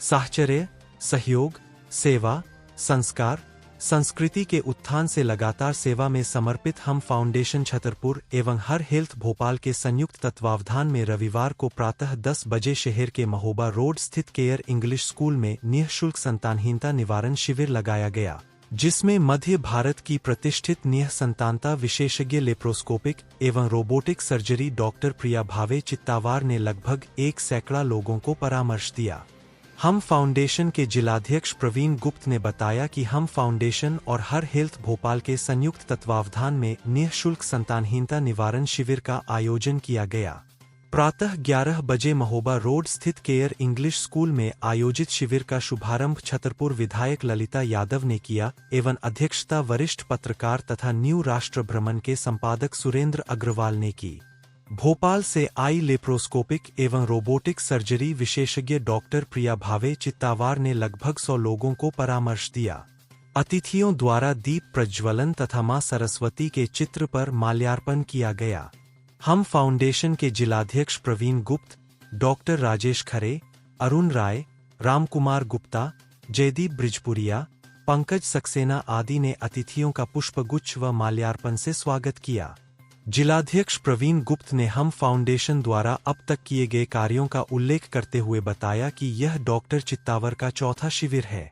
साहचर्य, सहयोग, सेवा, संस्कार, संस्कृति के उत्थान से लगातार सेवा में समर्पित हम फाउंडेशन छतरपुर एवं हर हेल्थ भोपाल के संयुक्त तत्वावधान में रविवार को प्रातः 10 बजे शहर के महोबा रोड स्थित केयर इंग्लिश स्कूल में निःशुल्क संतानहीनता निवारण शिविर लगाया गया, जिसमें मध्य भारत की प्रतिष्ठित निः संतानता विशेषज्ञ लेप्रोस्कोपिक एवं रोबोटिक सर्जरी डॉक्टर प्रिया भावे चित्तावार ने लगभग 1 सैकड़ा लोगों को परामर्श दिया। हम फाउंडेशन के जिलाध्यक्ष प्रवीण गुप्त ने बताया कि हम फाउंडेशन और हर हेल्थ भोपाल के संयुक्त तत्वावधान में निःशुल्क संतानहीनता निवारण शिविर का आयोजन किया गया। प्रातः 11 बजे महोबा रोड स्थित केयर इंग्लिश स्कूल में आयोजित शिविर का शुभारंभ छतरपुर विधायक ललिता यादव ने किया एवं अध्यक्षता वरिष्ठ पत्रकार तथा न्यू राष्ट्र भ्रमण के संपादक सुरेंद्र अग्रवाल ने की। भोपाल से आई लेप्रोस्कोपिक एवं रोबोटिक सर्जरी विशेषज्ञ डॉक्टर प्रिया भावे चित्तावार ने लगभग 100 लोगों को परामर्श दिया। अतिथियों द्वारा दीप प्रज्वलन तथा मां सरस्वती के चित्र पर माल्यार्पण किया गया। हम फाउंडेशन के जिलाध्यक्ष प्रवीण गुप्त, डॉक्टर राजेश खरे, अरुण राय, रामकुमार गुप्ता, जयदीप ब्रिजपुरिया, पंकज सक्सेना आदि ने अतिथियों का पुष्पगुच्छ व माल्यार्पण से स्वागत किया। जिलाध्यक्ष प्रवीण गुप्त ने हम फाउंडेशन द्वारा अब तक किए गए कार्यों का उल्लेख करते हुए बताया कि यह डॉक्टर चित्तावर का चौथा शिविर है।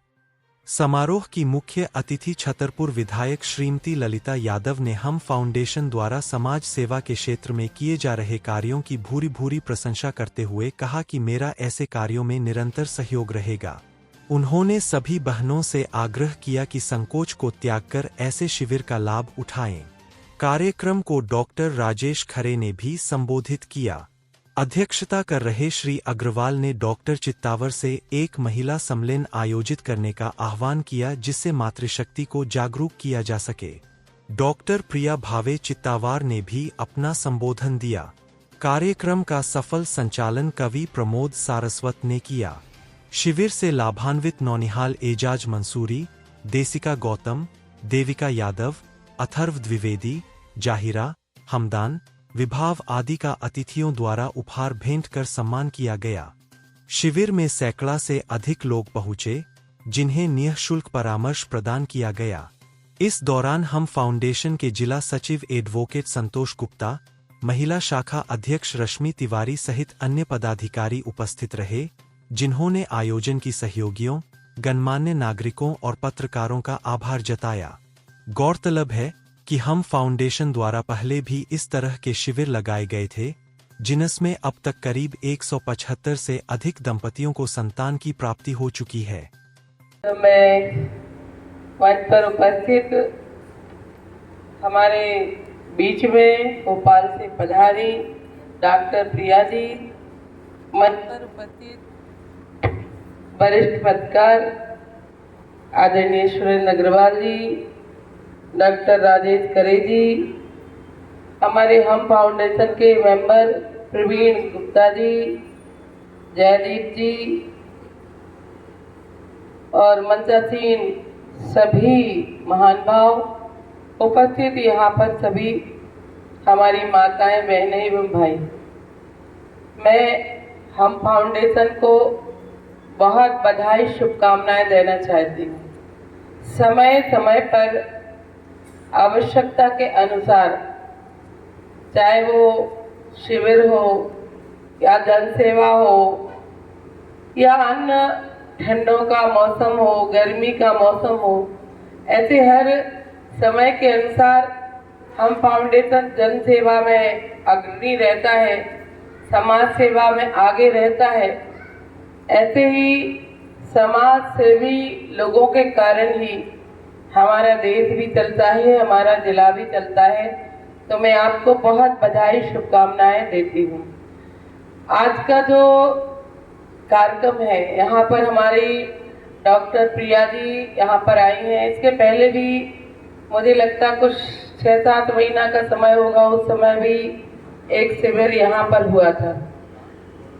समारोह की मुख्य अतिथि छतरपुर विधायक श्रीमती ललिता यादव ने हम फाउंडेशन द्वारा समाज सेवा के क्षेत्र में किए जा रहे कार्यों की भूरी भूरी प्रशंसा करते हुए कहा कि मेरा ऐसे कार्यों में निरंतर सहयोग रहेगा। उन्होंने सभी बहनों से आग्रह किया कि संकोच को त्याग कर ऐसे शिविर का लाभ उठाएं। कार्यक्रम को डॉक्टर राजेश खरे ने भी संबोधित किया। अध्यक्षता कर रहे श्री अग्रवाल ने डॉक्टर चित्तावर से एक महिला सम्मेलन आयोजित करने का आह्वान किया, जिससे मातृशक्ति को जागरूक किया जा सके। डॉक्टर प्रिया भावे चित्तावार ने भी अपना संबोधन दिया। कार्यक्रम का सफल संचालन कवि प्रमोद सारस्वत ने किया। शिविर से लाभान्वित नौनिहाल एजाज मंसूरी, देसिका गौतम, देविका यादव, अथर्व द्विवेदी, जाहिरा, हमदान, विभाव आदि का अतिथियों द्वारा उपहार भेंट कर सम्मान किया गया। शिविर में सैकड़ा से अधिक लोग पहुंचे, जिन्हें निःशुल्क परामर्श प्रदान किया गया। इस दौरान हम फाउंडेशन के जिला सचिव एडवोकेट संतोष गुप्ता, महिला शाखा अध्यक्ष रश्मि तिवारी सहित अन्य पदाधिकारी उपस्थित रहे, जिन्होंने आयोजन की सहयोगियों, गणमान्य नागरिकों और पत्रकारों का आभार जताया। गौरतलब है कि हम फाउंडेशन द्वारा पहले भी इस तरह के शिविर लगाए गए थे, जिनमें अब तक करीब 175 से अधिक दंपतियों को संतान की प्राप्ति हो चुकी है। मैं मंच पर उपस्थित हमारे बीच में भोपाल से पधारी डॉक्टर प्रिया जी, मंच पर उपस्थित वरिष्ठ पत्रकार आदरणीय सुरेंद्र अग्रवाल जी, डॉक्टर राजेश खरे जी, हमारे हम फाउंडेशन के मेंबर प्रवीण गुप्ता जी, जयदीप जी और मंचासीन सभी महान भाव उपस्थित यहाँ पर सभी हमारी माताएं, बहनें एवं भाई, मैं हम फाउंडेशन को बहुत बधाई शुभकामनाएं देना चाहती हूँ। समय समय पर आवश्यकता के अनुसार, चाहे वो शिविर हो या जनसेवा हो या अन्य ठंडों का मौसम हो, गर्मी का मौसम हो, ऐसे हर समय के अनुसार हम फाउंडेशन जनसेवा में अग्रणी रहता है, समाज सेवा में आगे रहता है। ऐसे ही समाज सेवी लोगों के कारण ही हमारा देश भी चलता है, हमारा जिला भी चलता है। तो मैं आपको बहुत बधाई शुभकामनाएं देती हूँ। आज का जो कार्यक्रम है, यहाँ पर हमारी डॉक्टर प्रिया जी यहाँ पर आई हैं। इसके पहले भी मुझे लगता कुछ 6-7 महीना का समय होगा, उस समय भी एक शिविर यहाँ पर हुआ था।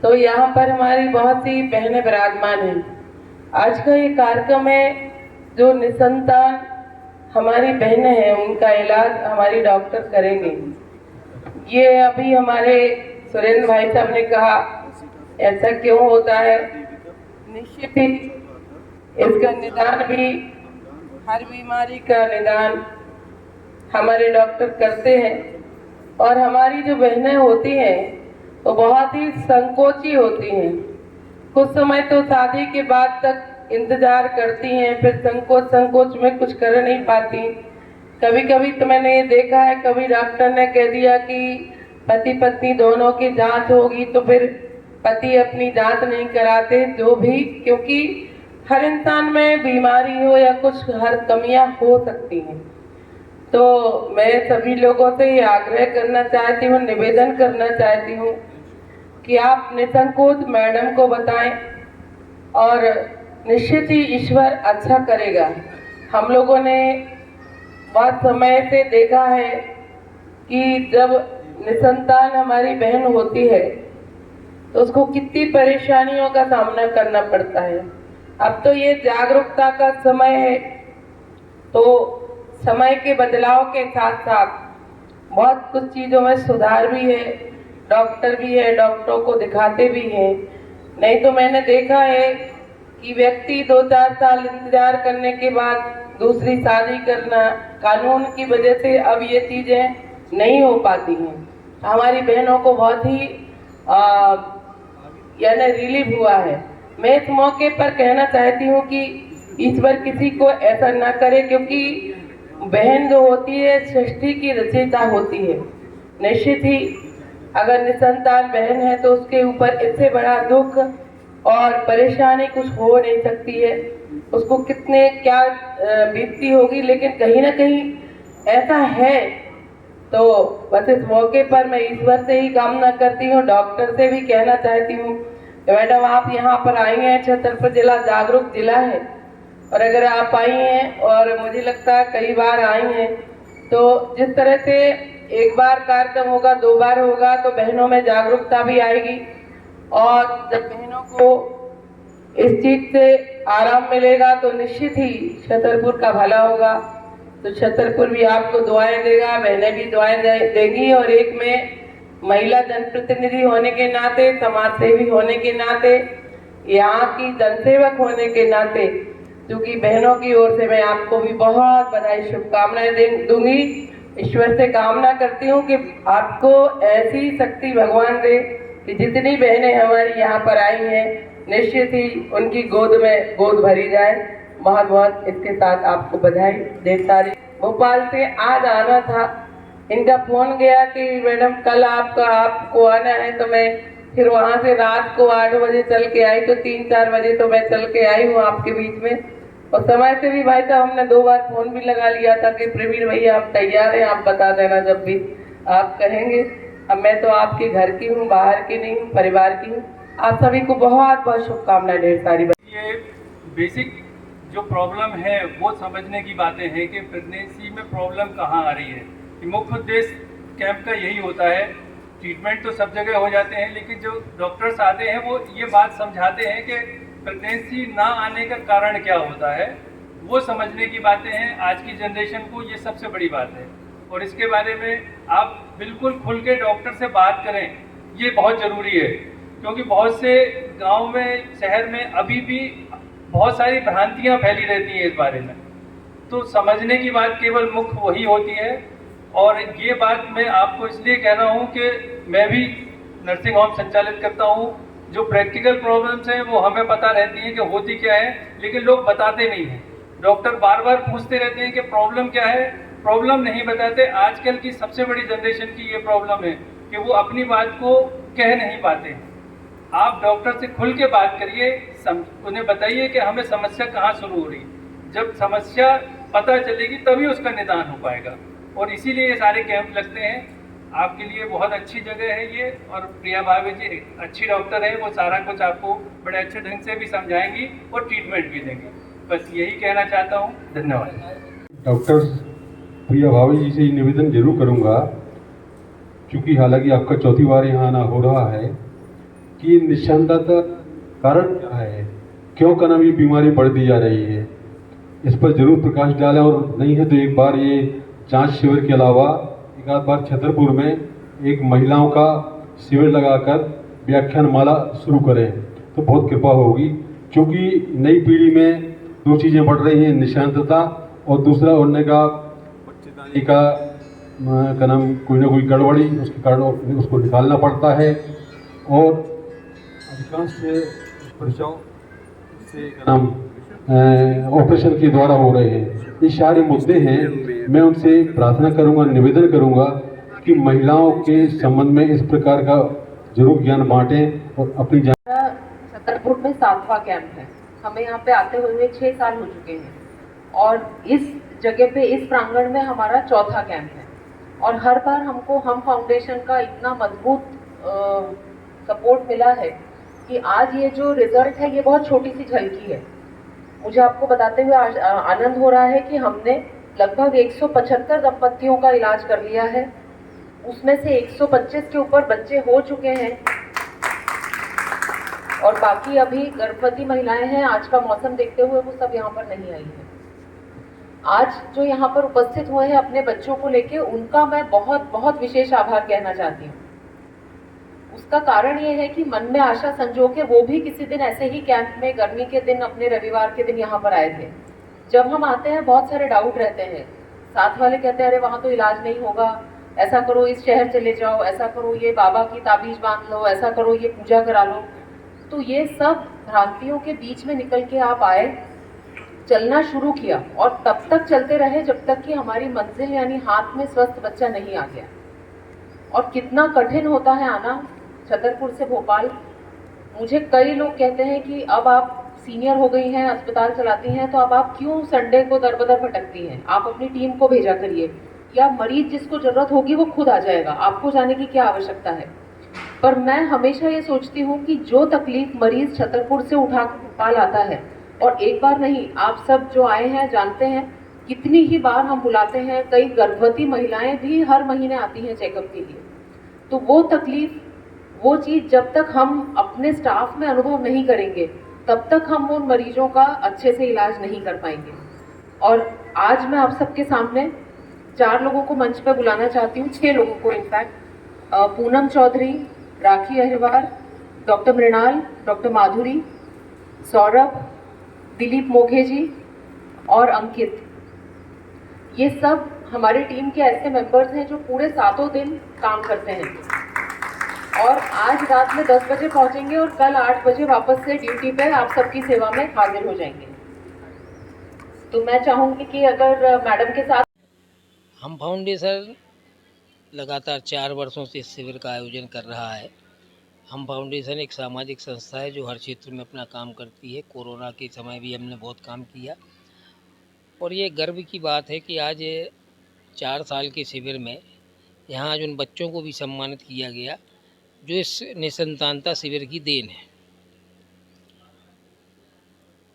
तो यहाँ पर हमारी बहुत सी बहनें विराजमान हैं। आज का ये कार्यक्रम है, जो निसंतान हमारी बहनें हैं, उनका इलाज हमारी डॉक्टर करेंगे। ये अभी हमारे सुरेंद्र भाई साहब ने कहा ऐसा क्यों होता है, निश्चित ही इसका निदान भी, हर बीमारी का निदान हमारे डॉक्टर करते हैं। और हमारी जो बहनें होती हैं वो बहुत ही संकोची होती हैं। कुछ समय तो शादी के बाद तक इंतजार करती हैं, फिर संकोच में कुछ कर नहीं पाती। कभी कभी तो मैंने ये देखा है, कभी डॉक्टर ने कह दिया कि पति पत्नी दोनों की जांच होगी, तो फिर पति अपनी जांच नहीं कराते, जो भी, क्योंकि हर इंसान में बीमारी हो या कुछ हर कमियां हो सकती हैं। तो मैं सभी लोगों से ये आग्रह करना चाहती हूँ, निवेदन करना चाहती हूँ कि आप निसंकोच मैडम को बताएं और निश्चित ही ईश्वर अच्छा करेगा। हम लोगों ने बहुत समय से देखा है कि जब निसंतान हमारी बहन होती है तो उसको कितनी परेशानियों का सामना करना पड़ता है। अब तो ये जागरूकता का समय है, तो समय के बदलाव के साथ साथ बहुत कुछ चीज़ों में सुधार भी है, डॉक्टर भी है, डॉक्टरों को दिखाते भी हैं। नहीं तो मैंने देखा है कि व्यक्ति 2-4 साल इंतजार करने के बाद दूसरी शादी करना, कानून की वजह से अब ये चीज़ें नहीं हो पाती हैं। हमारी बहनों को बहुत ही यानी रिलीफ हुआ है। मैं इस मौके पर कहना चाहती हूँ कि ईश्वर किसी को ऐसा ना करे, क्योंकि बहन जो होती है सृष्टि की रचयिता होती है। निश्चित ही अगर निसंतान बहन है तो उसके ऊपर इससे बड़ा दुख और परेशानी कुछ हो नहीं सकती है। उसको कितने क्या बीतती होगी, लेकिन कहीं ना कहीं ऐसा है। तो बस इस मौके पर मैं ईश्वर से ही कामना करती हूँ, डॉक्टर से भी कहना चाहती हूँ कि मैडम आप यहाँ पर आई हैं, छतरपुर जिला जागरूक जिला है, और अगर आप आई हैं और मुझे लगता है कई बार आई हैं, तो जिस तरह से एक बार कार्यक्रम होगा, 2 बार होगा, तो बहनों में जागरूकता भी आएगी। और जब बहनों को इस चीज से आराम मिलेगा तो निश्चित ही छतरपुर का भला होगा। तो छतरपुर भी आपको दुआएं देगा, बहनें भी दुआएं देंगी। और एक में महिला जनप्रतिनिधि होने के नाते, समाज सेवी होने के नाते, यहाँ की जनसेवक होने के नाते, क्योंकि बहनों की ओर से मैं आपको भी बहुत बधाई शुभकामनाएं दूंगी। ईश्वर से कामना करती हूँ कि आपको ऐसी शक्ति भगवान दे कि जितनी बहनें हमारी यहाँ पर आई हैं निश्चित ही उनकी गोद में गोद भरी जाए। बहुत बहुत इसके साथ आपको बधाई। ढेर सारी भोपाल से आज आना था, इनका फोन गया कि मैडम कल आपको आना है, तो मैं फिर वहाँ से रात को 8 बजे चल के आई, तो 3-4 बजे तो मैं चल के आई हूँ आपके बीच में। और समय से भी भाई साहब हमने 2 बार फोन भी लगा लिया था कि प्रवीण भैया आप तैयार हैं, आप बता देना जब भी आप कहेंगे। अब मैं तो आपके घर की हूँ, बाहर की नहीं हूँ, परिवार की हूँ। आप सभी को बहुत बहुत शुभकामनाएं ढेर सारी। ये बेसिक जो प्रॉब्लम है वो समझने की बातें हैं कि प्रेगनेंसी में प्रॉब्लम कहाँ आ रही है। मुख्य उद्देश्य कैंप का यही होता है। ट्रीटमेंट तो सब जगह हो जाते हैं, लेकिन जो डॉक्टर्स आते हैं वो ये बात समझाते हैं कि प्रेगनेंसी ना आने का कारण क्या होता है, वो समझने की बातें हैं। आज की जनरेशन को ये सबसे बड़ी बात है, और इसके बारे में आप बिल्कुल खुल के डॉक्टर से बात करें, ये बहुत ज़रूरी है। क्योंकि बहुत से गांव में, शहर में अभी भी बहुत सारी भ्रांतियां फैली रहती हैं इस बारे में। तो समझने की बात केवल मुख्य वही होती है। और ये बात मैं आपको इसलिए कह रहा हूँ कि मैं भी नर्सिंग होम संचालित करता हूँ। जो प्रैक्टिकल प्रॉब्लम्स हैं वो हमें पता रहती हैं कि होती क्या है, लेकिन लोग बताते नहीं हैं। डॉक्टर बार बार पूछते रहते हैं कि प्रॉब्लम क्या है, प्रॉब्लम नहीं बताते। आजकल की सबसे बड़ी जनरेशन की ये प्रॉब्लम है कि वो अपनी बात को कह नहीं पाते। आप डॉक्टर से खुल के बात करिए, उन्हें बताइए कि हमें समस्या कहाँ शुरू हो रही है। जब समस्या पता चलेगी तभी उसका निदान हो पाएगा। और इसीलिए ये सारे कैंप लगते हैं। आपके लिए बहुत अच्छी जगह है ये, और प्रिया भाभी जी अच्छी डॉक्टर है, वो सारा कुछ आपको बड़े अच्छे ढंग से भी समझाएंगी और ट्रीटमेंट भी देंगी। बस यही कहना चाहता हूँ। धन्यवाद। डॉक्टर प्रिया भाभी जी से निवेदन जरूर करूँगा, क्योंकि हालांकि आपका 4थी बार यहाँ आना हो रहा है, कि निःसंतानता कारण क्या है, क्यों कनम ये बीमारी बढ़ती जा रही है, इस पर जरूर प्रकाश डालें। और नहीं है तो एक बार ये जांच शिविर के अलावा एक आध बार छतरपुर में एक महिलाओं का शिविर लगाकर व्याख्यान माला शुरू करें तो बहुत कृपा होगी। क्योंकि नई पीढ़ी में दो चीज़ें बढ़ रही हैं, निशांतता और दूसरा उन्हें का बच्चेदानी का नाम कोई ना कोई गड़बड़ी उसके कारण उसको निकालना पड़ता है और अधिकांश परीक्षाओं से का नाम ऑपरेशन के द्वारा हो रहे हैं। ये सारे मुद्दे हैं। मैं उनसे प्रार्थना करूंगा, निवेदन करूंगा कि महिलाओं के संबंध में इस प्रकार का जरूर ज्ञान बांटें और अपनी छतरपुर में 7वां कैंप है। हमें यहाँ पे आते हुए 6 साल हो चुके हैं और इस जगह पे इस प्रांगण में हमारा 4था कैंप है और हर बार हमको हम फाउंडेशन का इतना मजबूत सपोर्ट मिला है कि आज ये जो रिजल्ट है ये बहुत छोटी सी झलकी है। मुझे आपको बताते हुए आनंद हो रहा है कि हमने लगभग 175 दंपतियों का इलाज कर लिया है, उसमें से 125 के ऊपर बच्चे हो चुके हैं और बाकी अभी गर्भवती महिलाएं हैं। आज का मौसम देखते हुए वो सब यहाँ पर नहीं आई है। आज जो यहाँ पर उपस्थित हुए हैं अपने बच्चों को लेके, उनका मैं बहुत बहुत विशेष आभार कहना चाहती हूँ। उसका कारण ये है कि मन में आशा संजो के वो भी किसी दिन ऐसे ही कैंप में गर्मी के दिन अपने रविवार के दिन यहाँ पर आए थे। जब हम आते हैं बहुत सारे डाउट रहते हैं, साथ वाले कहते हैं अरे वहाँ तो इलाज नहीं होगा, ऐसा करो इस शहर चले जाओ, ऐसा करो ये बाबा की ताबीज बांध लो, ऐसा करो ये पूजा करा लो। तो ये सब भ्रांतियों के बीच में निकल के आप आए, चलना शुरू किया और तब तक चलते रहे जब तक कि हमारी मंजिल यानी हाथ में स्वस्थ बच्चा नहीं आ गया। और कितना कठिन होता है आना छतरपुर से भोपाल। मुझे कई लोग कहते हैं कि अब आप सीनियर हो गई हैं, अस्पताल चलाती हैं, तो अब आप क्यों संडे को दर बदर भटकती हैं, आप अपनी टीम को भेजा करिए या मरीज जिसको जरूरत होगी वो खुद आ जाएगा, आपको जाने की क्या आवश्यकता है। पर मैं हमेशा ये सोचती हूँ कि जो तकलीफ मरीज छतरपुर से उठा कर भोपाल आता है, और एक बार नहीं, आप सब जो आए हैं जानते हैं कितनी ही बार हम बुलाते हैं, कई गर्भवती महिलाएं भी हर महीने आती हैं चेकअप के लिए। तो वो तकलीफ, वो चीज़ जब तक हम अपने स्टाफ में अनुभव नहीं करेंगे तब तक हम उन मरीजों का अच्छे से इलाज नहीं कर पाएंगे। और आज मैं आप सबके सामने 4 लोगों को मंच पर बुलाना चाहती हूँ, 6 लोगों को इनफैक्ट, पूनम चौधरी, राखी अहिरवार, डॉक्टर मृणाल, डॉक्टर माधुरी, सौरभ, दिलीप मोघे जी और अंकित। ये सब हमारी टीम के ऐसे मेंबर्स हैं जो पूरे 7 दिन काम करते हैं और आज रात में 10 बजे पहुंचेंगे और कल 8 बजे वापस से ड्यूटी पे आप सबकी सेवा में हाजिर हो जाएंगे। तो मैं चाहूँगी कि अगर मैडम के साथ हम फाउंडेशन लगातार 4 वर्षों से इस शिविर का आयोजन कर रहा है। हम फाउंडेशन एक सामाजिक संस्था है जो हर क्षेत्र में अपना काम करती है। कोरोना के समय भी हमने बहुत काम किया और ये गर्व की बात है कि आज 4 साल के शिविर में यहाँ आज उन बच्चों को भी सम्मानित किया गया जो इस निसंतानता शिविर की देन है।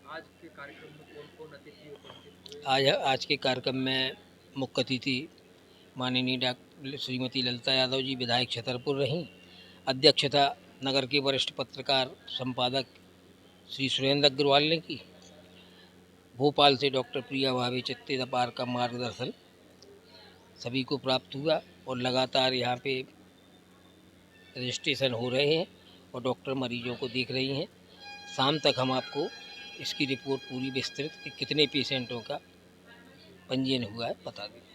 आज के कार्यक्रम में कौन-कौन अतिथि उपस्थित हुए? आज के कार्यक्रम में मुख्य अतिथि माननीय डॉक्टर श्रीमती ललिता यादव जी, विधायक छतरपुर रहीं। अध्यक्षता नगर के वरिष्ठ पत्रकार संपादक श्री सुरेंद्र अग्रवाल ने की। भोपाल से डॉक्टर प्रिया भाभी चित्तेदार का मार्गदर्शन सभी को प्राप्त हुआ और लगातार यहाँ पे रजिस्ट्रेशन हो रहे हैं और डॉक्टर मरीजों को देख रही हैं। शाम तक हम आपको इसकी रिपोर्ट पूरी विस्तृत कि कितने पेशेंटों का पंजीयन हुआ है बता देंगे।